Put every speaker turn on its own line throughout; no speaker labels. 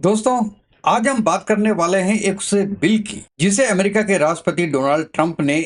दोस्तों, आज हम बात करने वाले हैं एक उस बिल की जिसे अमेरिका के राष्ट्रपति डोनाल्ड ट्रंप ने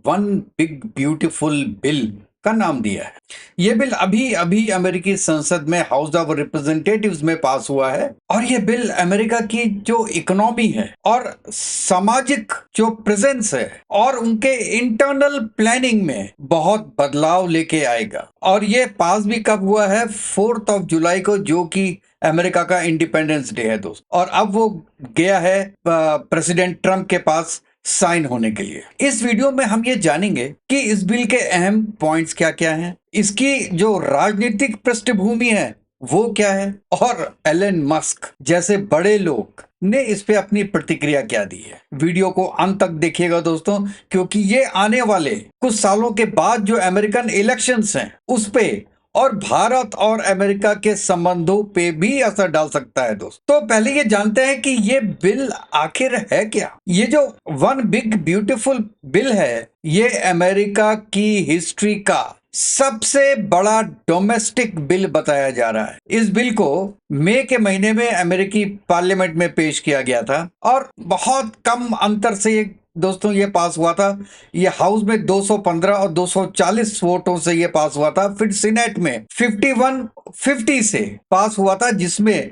वन बिग ब्यूटीफुल बिल का नाम दिया है। यह बिल अभी अभी अमेरिकी संसद में हाउस ऑफ रिप्रेजेंटेटिव्स में पास हुआ है और यह बिल अमेरिका की जो इकोनॉमी है और सामाजिक जो प्रेजेंस है और उनके इंटरनल प्लानिंग में बहुत बदलाव लेके आएगा। और ये पास भी कब हुआ है? 4 जुलाई को, जो कि अमेरिका का इंडिपेंडेंस डे है दोस्त। और अब वो गया है प्रेसिडेंट ट्रंप के पास साइन होने के लिए। इस वीडियो में हम ये जानेंगे कि इस बिल के अहम पॉइंट्स क्या क्या हैं, इसकी जो राजनीतिक पृष्ठभूमि है वो क्या है, और एलन मस्क जैसे बड़े लोग ने इस पे अपनी प्रतिक्रिया क्या दी है। वीडियो को अंत तक देखिएगा दोस्तों, क्योंकि ये आने वाले कुछ सालों के बाद जो अमेरिकन इलेक्शंस हैं उस पे और भारत और अमेरिका के संबंधों पे भी असर डाल सकता है दोस्त। तो पहले ये जानते हैं कि ये बिल आखिर है क्या। ये जो वन बिग ब्यूटीफुल बिल है, ये अमेरिका की हिस्ट्री का सबसे बड़ा डोमेस्टिक बिल बताया जा रहा है। इस बिल को मई के महीने में अमेरिकी पार्लियामेंट में पेश किया गया था और बहुत कम अंतर से दोस्तों ये पास हुआ था। ये हाउस में 215 और 240 वोटों से ये पास हुआ था। फिर सीनेट में 51-50 से पास हुआ था, जिसमें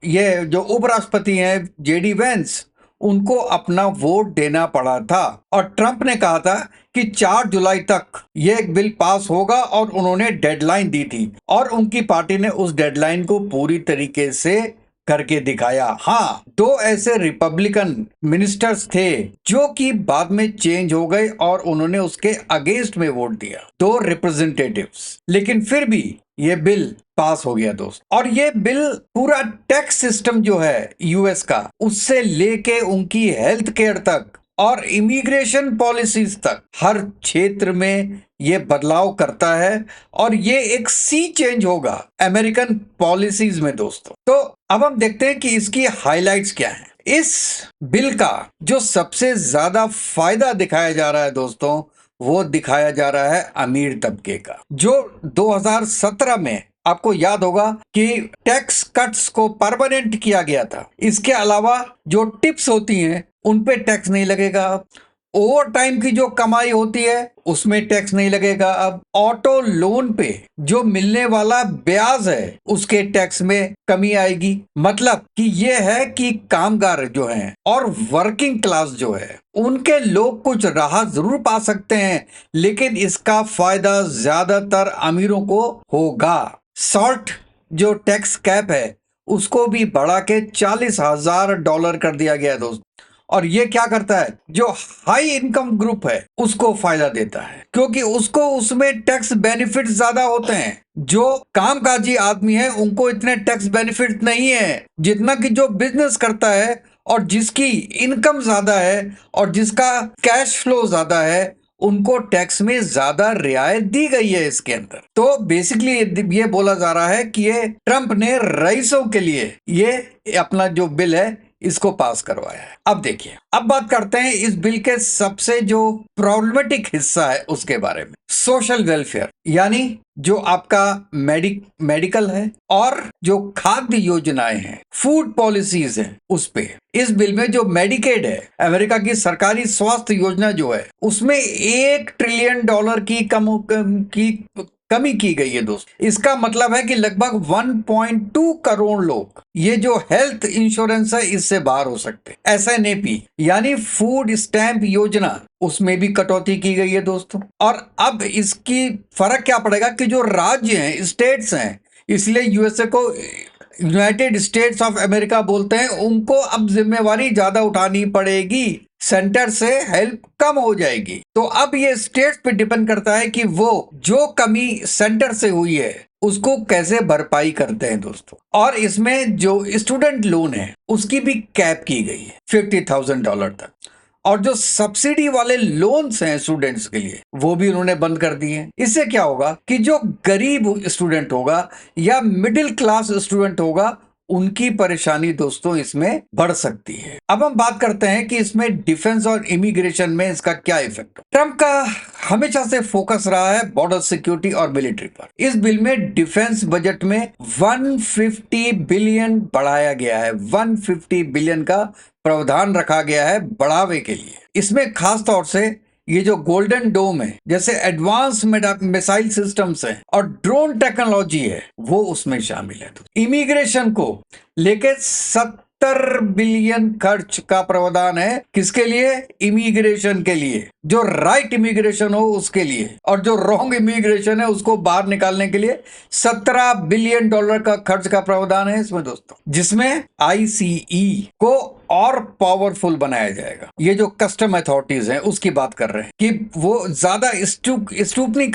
ये जो उपराष्ट्रपति हैं जेडी वेंस, उनको अपना वोट देना पड़ा था। और ट्रंप ने कहा था कि 4 जुलाई तक ये बिल पास होगा और उन्होंने डेडलाइन दी थी और उनकी पार्टी ने उस डेडलाइन को पूरी तरीके से करके दिखाया। हाँ, 2 ऐसे रिपब्लिकन मिनिस्टर्स थे जो कि बाद में चेंज हो गए और उन्होंने उसके अगेंस्ट में वोट दिया, 2 रिप्रेजेंटेटिव्स, लेकिन फिर भी ये बिल पास हो गया दोस्त। और ये बिल पूरा टैक्स सिस्टम जो है यूएस का, उससे लेके उनकी हेल्थ केयर तक और इमिग्रेशन पॉलिसीज तक हर क्षेत्र में ये बदलाव करता है और ये एक सी चेंज होगा अमेरिकन पॉलिसीज में दोस्तों। तो अब हम देखते हैं कि इसकी हाइलाइट्स क्या हैं। इस बिल का जो सबसे ज्यादा फायदा दिखाया जा रहा है दोस्तों, वो दिखाया जा रहा है अमीर तबके का, जो 2017 में आपको याद होगा कि टैक्स कट्स को परमानेंट किया गया था। इसके अलावा जो टिप्स होती हैं उन पे टैक्स नहीं लगेगा। ओवर टाइम की जो कमाई होती है उसमें टैक्स नहीं लगेगा। अब ऑटो लोन पे जो मिलने वाला ब्याज है उसके टैक्स में कमी आएगी। मतलब कि ये है कि कामगार जो हैं और वर्किंग क्लास जो है उनके लोग कुछ राहत जरूर पा सकते हैं, लेकिन इसका फायदा ज्यादातर अमीरों को होगा। सॉल्ट जो टैक्स कैप है उसको भी बढ़ा के $40,000 कर दिया गया दोस्त। और ये क्या करता है? जो हाई इनकम ग्रुप है उसको फायदा देता है, क्योंकि उसको उसमें टैक्स बेनिफिट ज्यादा होते हैं। जो कामकाजी आदमी है उनको इतने टैक्स बेनिफिट नहीं है जितना कि जो बिजनेस करता है और जिसकी इनकम ज्यादा है और जिसका कैश फ्लो ज्यादा है, उनको टैक्स में ज्यादा रियायत दी गई है इसके अंदर। तो बेसिकली ये बोला जा रहा है कि ये ट्रंप ने रईसों के लिए ये अपना जो बिल है इसको पास करवाया है। अब देखिए, अब बात करते हैं इस बिल के सबसे जो प्रॉब्लमेटिक हिस्सा है उसके बारे में। सोशल वेलफेयर, यानी जो आपका मेडिकल है और जो खाद्य योजनाएं हैं, फूड पॉलिसीज हैं, उस पे इस बिल में जो मेडिकेड है, अमेरिका की सरकारी स्वास्थ्य योजना जो है, उसमें $1 ट्रिलियन की कमी की गई है दोस्त। इसका मतलब है कि लगभग 1.2 करोड़ लोग ये जो हेल्थ इंश्योरेंस है इससे बाहर हो सकते। एसएनएपी यानी फूड स्टैंप योजना, उसमें भी कटौती की गई है दोस्तों। और अब इसकी फर्क क्या पड़ेगा कि जो राज्य हैं, स्टेट्स हैं, इसलिए यूएसए को यूनाइटेड स्टेट्स ऑफ अमेरिका बोलते हैं, उनको अब जिम्मेवारी ज्यादा उठानी पड़ेगी, सेंटर से हेल्प कम हो जाएगी। तो अब ये स्टेट्स पे डिपेंड करता है कि वो जो कमी सेंटर से हुई है उसको कैसे भरपाई करते हैं दोस्तों। और इसमें जो स्टूडेंट लोन है उसकी भी कैप की गई है $50,000 तक। और जो सब्सिडी वाले लोन्स हैं स्टूडेंट्स के लिए, वो भी उन्होंने बंद कर दिए। इससे क्या होगा कि जो गरीब स्टूडेंट होगा या मिडिल क्लास स्टूडेंट होगा उनकी परेशानी दोस्तों इसमें बढ़ सकती है। अब हम बात करते हैं कि इसमें डिफेंस और इमिग्रेशन में इसका क्या इफेक्ट हो। ट्रंप का हमेशा से फोकस रहा है बॉर्डर सिक्योरिटी और मिलिट्री पर। इस बिल में डिफेंस बजट में 150 बिलियन बढ़ाया गया है। 150 बिलियन का प्रावधान रखा गया है बढ़ावे के लिए। इसमें खास तौर से ये जो गोल्डन डोम है, जैसे एडवांस मिसाइल सिस्टम्स हैं और ड्रोन टेक्नोलॉजी है, वो उसमें शामिल है। तो इमिग्रेशन को लेके 70 बिलियन खर्च का प्रावधान है। किसके लिए? इमिग्रेशन के लिए। जो राइट इमिग्रेशन हो उसके लिए, और जो रॉन्ग इमिग्रेशन है उसको बाहर निकालने के लिए 17 बिलियन डॉलर का खर्च का प्रावधान है इसमें दोस्तों, जिसमें आईसीई को और पावरफुल बनाया जाएगा। ये जो कस्टम अथॉरिटीज हैं उसकी बात कर रहे हैं कि वो ज्यादा स्क्रूटनी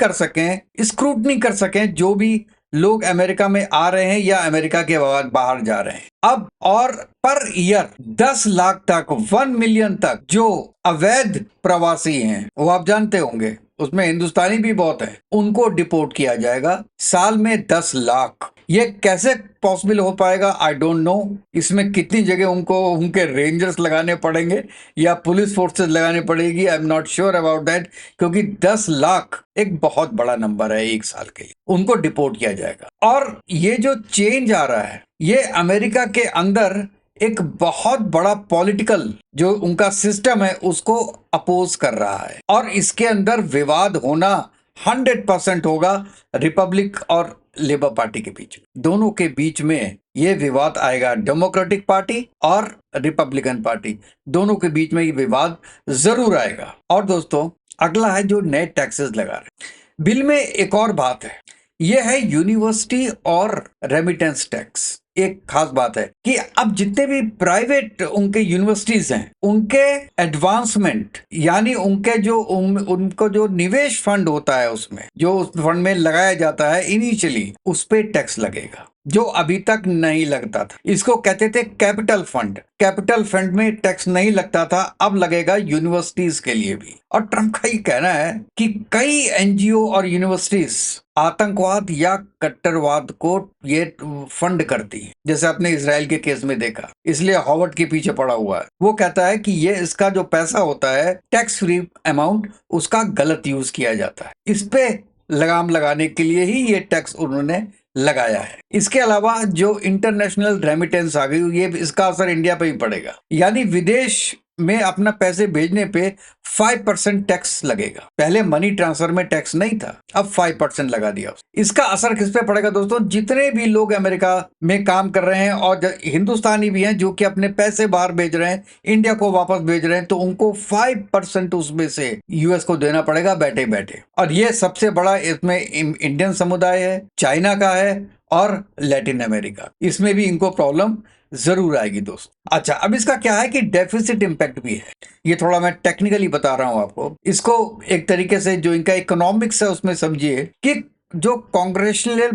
कर सकें जो भी लोग अमेरिका में आ रहे हैं या अमेरिका के बाहर जा रहे हैं। अब और पर ईयर 10 लाख तक, 1 मिलियन तक जो अवैध प्रवासी हैं, वो आप जानते होंगे उसमें हिंदुस्तानी भी बहुत है, उनको डिपोर्ट किया जाएगा। साल में 10 लाख। ये कैसे पॉसिबल हो पाएगा? I don't know. इसमें कितनी जगह उनको उनके रेंजर्स लगाने पड़ेंगे या पुलिस फोर्सेस लगाने पड़ेगी, I am not sure about that, क्योंकि 10 लाख एक बहुत बड़ा नंबर है एक साल के लिए। उनको डिपोर्ट किया जाएगा। और ये जो चेंज आ रहा है, ये अमेरिका के अंदर एक बहुत बड़ा पॉलिटिकल जो उनका सिस्टम है उसको अपोज कर रहा है, और इसके अंदर विवाद होना 100% होगा। रिपब्लिक और लेबर पार्टी के बीच, दोनों के बीच में ये विवाद आएगा। डेमोक्रेटिक पार्टी और रिपब्लिकन पार्टी, दोनों के बीच में ये विवाद जरूर आएगा। और दोस्तों अगला है जो नए टैक्सेस लगा रहे बिल में। एक और बात है, ये है यूनिवर्सिटी और रेमिटेंस टैक्स। एक खास बात है कि अब जितने भी प्राइवेट उनके यूनिवर्सिटीज हैं, उनके एडवांसमेंट यानी उनके जो उनको जो निवेश फंड होता है, उसमें जो उस फंड में लगाया जाता है इनिशियली, उस पे टैक्स लगेगा जो अभी तक नहीं लगता था। इसको कहते थे कैपिटल फंड। कैपिटल फंड में टैक्स नहीं लगता था, अब लगेगा यूनिवर्सिटीज के लिए भी। और ट्रंप का ये कहना है कि कई एनजीओ और यूनिवर्सिटीज आतंकवाद या कट्टरवाद को ये फंड करती है, जैसे आपने इजराइल के केस में देखा, इसलिए हॉवर्ड के पीछे पड़ा हुआ है। वो कहता है कि ये इसका जो पैसा होता है टैक्स फ्री अमाउंट, उसका गलत यूज किया जाता है। इस पे लगाम लगाने के लिए ही ये टैक्स उन्होंने लगाया है। इसके अलावा जो इंटरनेशनल रेमिटेंस आ गई, ये इसका असर इंडिया पे ही पड़ेगा। यानी विदेश में अपना पैसे भेजने पे 5% टैक्स लगेगा। पहले मनी ट्रांसफर में टैक्स नहीं था, अब 5% लगा दिया। इसका असर किस पे पड़ेगा दोस्तों? जितने भी लोग अमेरिका में काम कर रहे हैं और हिंदुस्तानी भी हैं जो कि अपने पैसे बाहर भेज रहे हैं, इंडिया को वापस भेज रहे हैं, तो उनको 5% उसमें से यूएस को देना पड़ेगा बैठे बैठे। और ये सबसे बड़ा इसमें इंडियन समुदाय है, चाइना का है और लैटिन अमेरिका, इसमें भी इनको प्रॉब्लम जरूर आएगी दोस्त। अच्छा, अब इसका क्या है कि डेफिसिट इंपैक्ट भी है। ये थोड़ा मैं टेक्निकली बता रहा हूं आपको। इसको एक तरीके से जो इनका इकोनॉमिक्स है उसमें समझिए कि जो कांग्रेशनल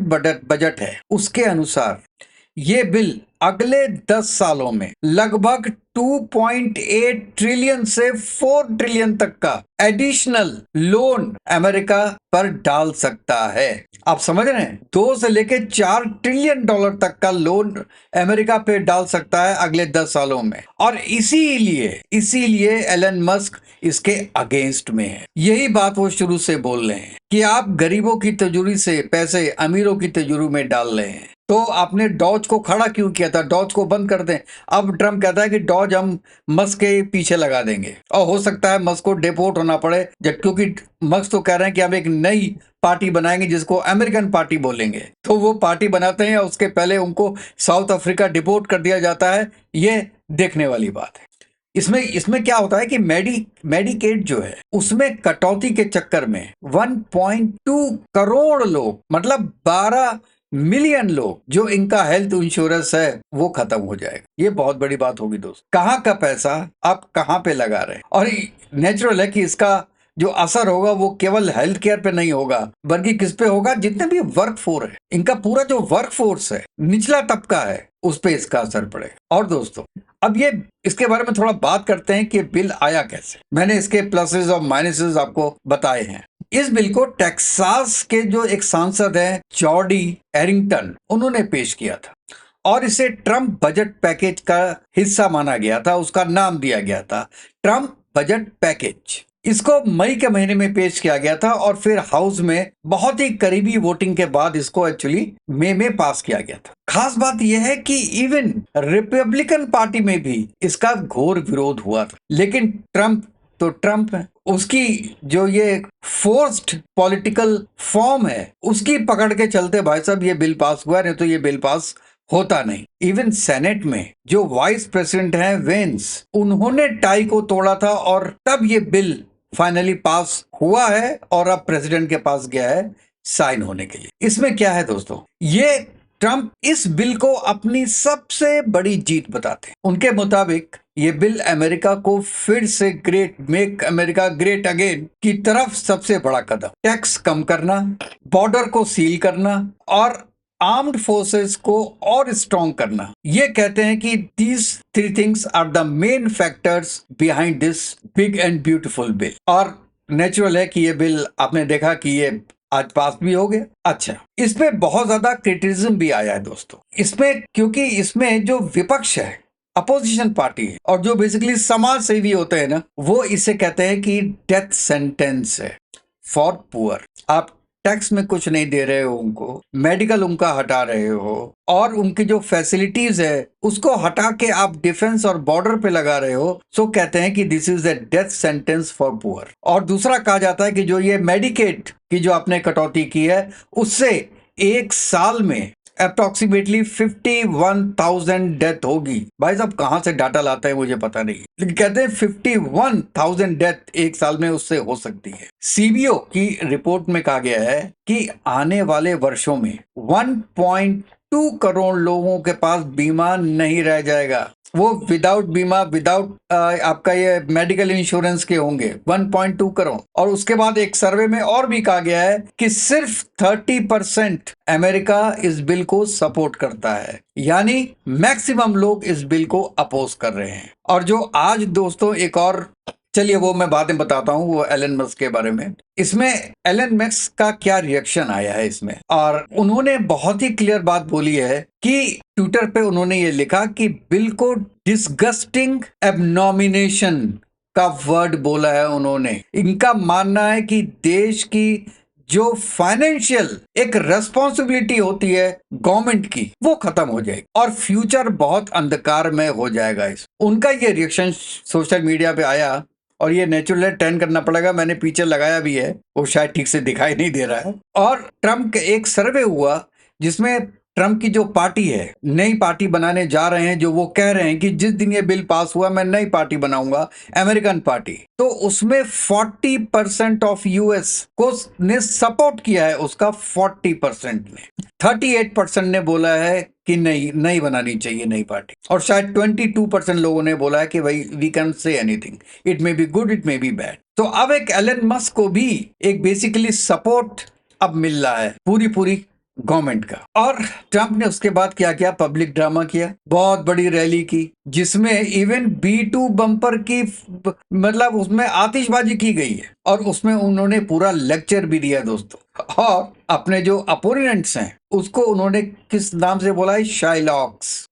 बजट है उसके अनुसार ये बिल अगले 10 सालों में लगभग 2.8 ट्रिलियन से 4 ट्रिलियन तक का एडिशनल लोन अमेरिका पर डाल सकता है। आप समझ रहे हैं? 2 से लेके 4 ट्रिलियन डॉलर तक का लोन अमेरिका पे डाल सकता है अगले 10 सालों में। और इसीलिए एलन मस्क इसके अगेंस्ट में है। यही बात वो शुरू से बोल रहे हैं कि आप गरीबों की तिजोरी से पैसे अमीरों की तिजोरी में डाल रहे हैं। तो आपने डॉज को खड़ा क्यों किया था? डॉज को बंद कर दें। अब ट्रम्प कहता है कि डॉज हम मस्क के पीछे लगा देंगे, और हो सकता है मस्क को डिपोर्ट होना पड़े, क्योंकि मस्क तो कह रहे हैं कि हम एक नई पार्टी बनाएंगे जिसको अमेरिकन पार्टी बोलेंगे। तो वो पार्टी बनाते हैं, उसके पहले उनको साउथ अफ्रीका डिपोर्ट कर दिया जाता है। ये देखने वाली बात है। इसमें क्या होता है कि मेडिकेड जो है उसमें कटौती के चक्कर में 1.2 करोड़ लोग, मतलब 12 मिलियन लोग, जो इनका हेल्थ इंश्योरेंस है वो खत्म हो जाएगा। ये बहुत बड़ी बात होगी दोस्त। कहाँ का पैसा आप कहाँ पे लगा रहे हैं? और नेचुरल है कि इसका जो असर होगा वो केवल हेल्थ केयर पे नहीं होगा, बल्कि किस पे होगा? जितने भी वर्क फोर्स है, इनका पूरा जो वर्क फोर्स है, निचला तबका है, उस पे इसका असर पड़ेगा। और दोस्तों अब ये इसके बारे में थोड़ा बात करते हैं कि बिल आया कैसे। मैंने इसके प्लसेस और माइनसेस आपको बताए हैं। इस बिल को टेक्सास के जो एक सांसद है जॉर्डी एरिंगटन, उन्होंने पेश किया था। और इसे ट्रम्प बजट पैकेज का हिस्सा माना गया था, उसका नाम दिया गया था ट्रम्प बजट पैकेज। इसको मई के महीने में पेश किया गया था और फिर हाउस में बहुत ही करीबी वोटिंग के बाद इसको एक्चुअली मई में पास किया गया था। खास बात यह है कि इवन रिपब्लिकन पार्टी में भी इसका घोर विरोध हुआ था, लेकिन ट्रम्प है, उसकी जो ये फोर्स्ड पॉलिटिकल फॉर्म है उसकी पकड़ के चलते भाई साहब ये बिल पास हुआ, नहीं तो ये बिल पास होता नहीं। इवन सेनेट में जो वाइस प्रेसिडेंट हैं वेंस, उन्होंने टाई को तोड़ा था और तब ये बिल फाइनली पास हुआ है और अब प्रेसिडेंट के पास गया है साइन होने के लिए। इसमें क्या है दोस्तों, ये ट्रम्प इस बिल को अपनी सबसे बड़ी जीत बताते हैं। उनके मुताबिक ये बिल अमेरिका को फिर से मेक अमेरिका ग्रेट अगेन की तरफ सबसे बड़ा कदम, टैक्स कम करना, बॉर्डर को सील करना और आर्म्ड फोर्सेस को और स्ट्रॉन्ग करना। ये कहते हैं कि these three things are the main factors behind this big and beautiful bill. और नेचुरल है कि ये बिल आपने देखा कि ये आज पास भी हो गया। अच्छा, इसमें बहुत ज्यादा क्रिटिसिज्म भी आया है दोस्तों इसमें, क्योंकि इसमें जो विपक्ष है, अपोजिशन पार्टी है और जो बेसिकली समाज सेवी होते हैं ना, वो इसे कहते हैं कि डेथ सेंटेंस है फॉर पुअर। आप टैक्स में कुछ नहीं दे रहे हो उनको, मेडिकल उनका हटा रहे हो और उनकी जो फैसिलिटीज है उसको हटा के आप डिफेंस और बॉर्डर पे लगा रहे हो, सो कहते हैं कि this is the death sentence for poor. और दूसरा कहा जाता है कि जो ये मेडिकेड की जो आपने कटौती की है उससे एक साल में अप्रोक्सीमेटली 51,000 डेथ होगी। भाई साहब कहां से डाटा लाता है मुझे पता नहीं, लेकिन कहते हैं 51,000 डेथ एक साल में उससे हो सकती है। सीबीओ की रिपोर्ट में कहा गया है कि आने वाले वर्षों में 1.2 करोड़ लोगों के पास बीमा नहीं रह जाएगा। वो विदाउट बीमा, विदाउट आपका ये मेडिकल इंश्योरेंस के होंगे 1.2 करोड़। और उसके बाद एक सर्वे में और भी कहा गया है कि सिर्फ 30% अमेरिका इस बिल को सपोर्ट करता है, यानी मैक्सिमम लोग इस बिल को अपोज कर रहे हैं। और जो आज दोस्तों एक और, चलिए वो मैं बाद में बताता हूँ, वो एलन मस्क के बारे में। इसमें एलन मस्क का क्या रिएक्शन आया है इसमें, और उन्होंने बहुत ही क्लियर बात बोली है कि ट्विटर पे उन्होंने ये लिखा कि बिल को डिस्गस्टिंग एबनॉमिनेशन का वर्ड बोला है उन्होंने। इनका मानना है कि देश की जो फाइनेंशियल एक रेस्पॉन्सिबिलिटी होती है गवर्नमेंट की, वो खत्म हो जाएगी और फ्यूचर बहुत अंधकार में हो जाएगा। इस उनका ये रिएक्शन सोशल मीडिया पे आया और ये नेचुरल टर्न करना पड़ेगा, मैंने पीछे लगाया भी है, वो शायद ठीक से दिखाई नहीं दे रहा है। और ट्रम्प के एक सर्वे हुआ जिसमें ट्रम्प की जो पार्टी है, नई पार्टी बनाने जा रहे हैं, जो वो कह रहे हैं कि जिस दिन ये बिल पास हुआ मैं नई पार्टी बनाऊंगा, अमेरिकन पार्टी, तो उसमें 40% ऑफ यूएस को ने सपोर्ट किया है उसका 40% ने। 38% ने बोला है कि नहीं बनानी चाहिए नई पार्टी, और शायद 22% लोगों ने बोला है कि भाई we can say anything, it may be good, it may be bad. तो अब एक एलन मस्क को भी एक बेसिकली सपोर्ट अब मिल रहा है पूरी गवर्नमेंट का। और ट्रम्प ने उसके बाद क्या किया, पब्लिक ड्रामा किया, बहुत बड़ी रैली की जिसमें इवन B2 बम्पर की मतलब उसमें आतिशबाजी की गई है और उसमें उन्होंने पूरा लेक्चर भी दिया दोस्तों। और अपने जो अपोनेंट्स हैं उसको उन्होंने किस नाम से बोला है,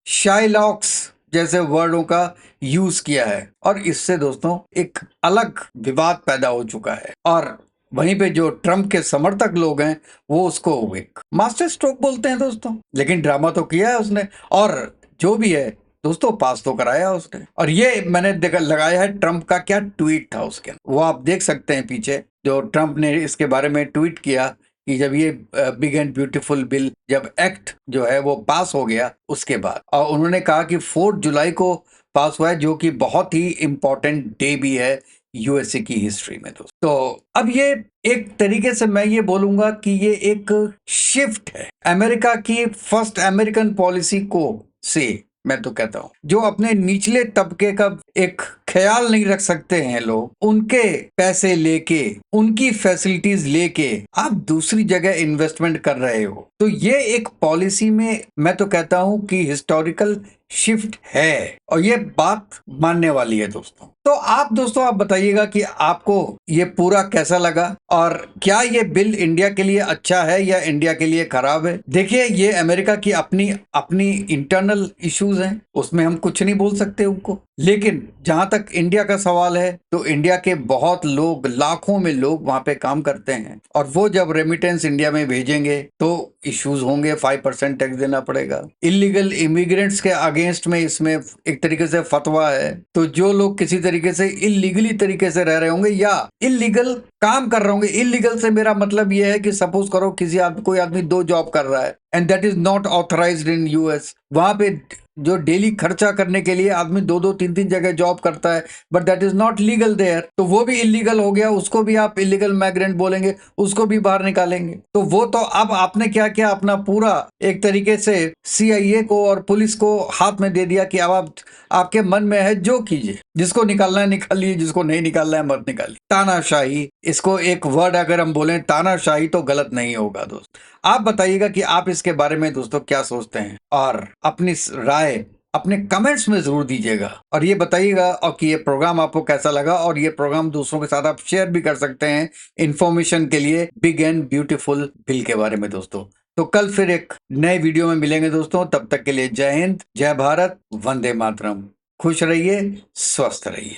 शाइलॉक्स जैसे वर्डों का यूज किया है। और इससे दोस्तों एक अलग विवाद पैदा हो चुका है और वहीं पे जो ट्रम्प के समर्थक लोग हैं वो उसको एक मास्टर स्ट्रोक बोलते हैं दोस्तों, लेकिन ड्रामा तो किया है उसने और जो भी है दोस्तों पास तो कराया उसने। और ये मैंने देखा लगाया है ट्रम्प का क्या ट्वीट था उसके, वो आप देख सकते हैं पीछे, जो ट्रम्प ने इसके बारे में ट्वीट किया कि जब ये बिग एंड ब्यूटीफुल बिल जब एक्ट जो है वो पास हो गया उसके बाद, और उन्होंने कहा कि 4 जुलाई को पास हुआ है, जो कि बहुत ही इंपॉर्टेंट डे भी है यूएसए की हिस्ट्री में दोस्तों। तो अब ये एक तरीके से मैं ये बोलूंगा कि ये एक शिफ्ट है अमेरिका की फर्स्ट अमेरिकन पॉलिसी को से, मैं तो कहता हूं जो अपने निचले तबके का एक ख्याल नहीं रख सकते हैं लोग, उनके पैसे लेके, उनकी फैसिलिटीज लेके आप दूसरी जगह इन्वेस्टमेंट कर रहे हो। तो ये एक पॉलिसी में मैं तो कहता हूं कि हिस्टोरिकल शिफ्ट है और ये बात मानने वाली है दोस्तों। तो आप बताइएगा कि आपको ये पूरा कैसा लगा और क्या ये बिल इंडिया के लिए अच्छा है या इंडिया के लिए खराब है। देखिए, ये अमेरिका की अपनी अपनी इंटरनल इश्यूज हैं, उसमें हम कुछ नहीं बोल सकते उनको। लेकिन जहां तक इंडिया का सवाल है तो इंडिया के बहुत लोग, लाखों में लोग वहां पे काम करते हैं और वो जब रेमिटेंस इंडिया में भेजेंगे तो इश्यूज होंगे। 5% टैक्स देना पड़ेगा। इलीगल इमिग्रेंट्स के अगेंस्ट में इसमें एक तरीके से फतवा है। तो जो लोग किसी तरीके से इलीगली तरीके से रह रहे होंगे या इलीगल काम कर रहे होंगे, इलीगल से मेरा मतलब यह है कि सपोज करो कोई आदमी 2 जॉब कर रहा है and that is not authorised in US. वहां पे जो डेली खर्चा करने के लिए आदमी 2-2 3-3 जगह जॉब करता है, but that is not legal there, तो वो भी इलीगल हो गया। उसको भी आप इलीगल माइग्रेंट बोलेंगे, उसको भी बाहर निकालेंगे। तो वो तो अब आपने क्या किया, अपना पूरा एक तरीके से सीआईए को और पुलिस को हाथ में दे दिया कि अब आप आपके मन में है जो कीजिए, जिसको निकालना है निकालिए, जिसको नहीं निकालना है मत निकालिए। तानाशाही, इसको एक वर्ड अगर हम बोलें तानाशाही तो गलत नहीं होगा दोस्त। आप बताइएगा कि आप इसके बारे में दोस्तों क्या सोचते हैं और अपनी राय अपने कमेंट्स में जरूर दीजिएगा और ये बताइएगा और कि ये प्रोग्राम आपको कैसा लगा। और ये प्रोग्राम दूसरों के साथ आप शेयर भी कर सकते हैं इंफॉर्मेशन के लिए, बिग एंड ब्यूटीफुल बिल के बारे में दोस्तों। तो कल फिर एक नए वीडियो में मिलेंगे दोस्तों। तब तक के लिए जय हिंद, जय भारत, वंदे मातरम। खुश रहिए, स्वस्थ रहिए।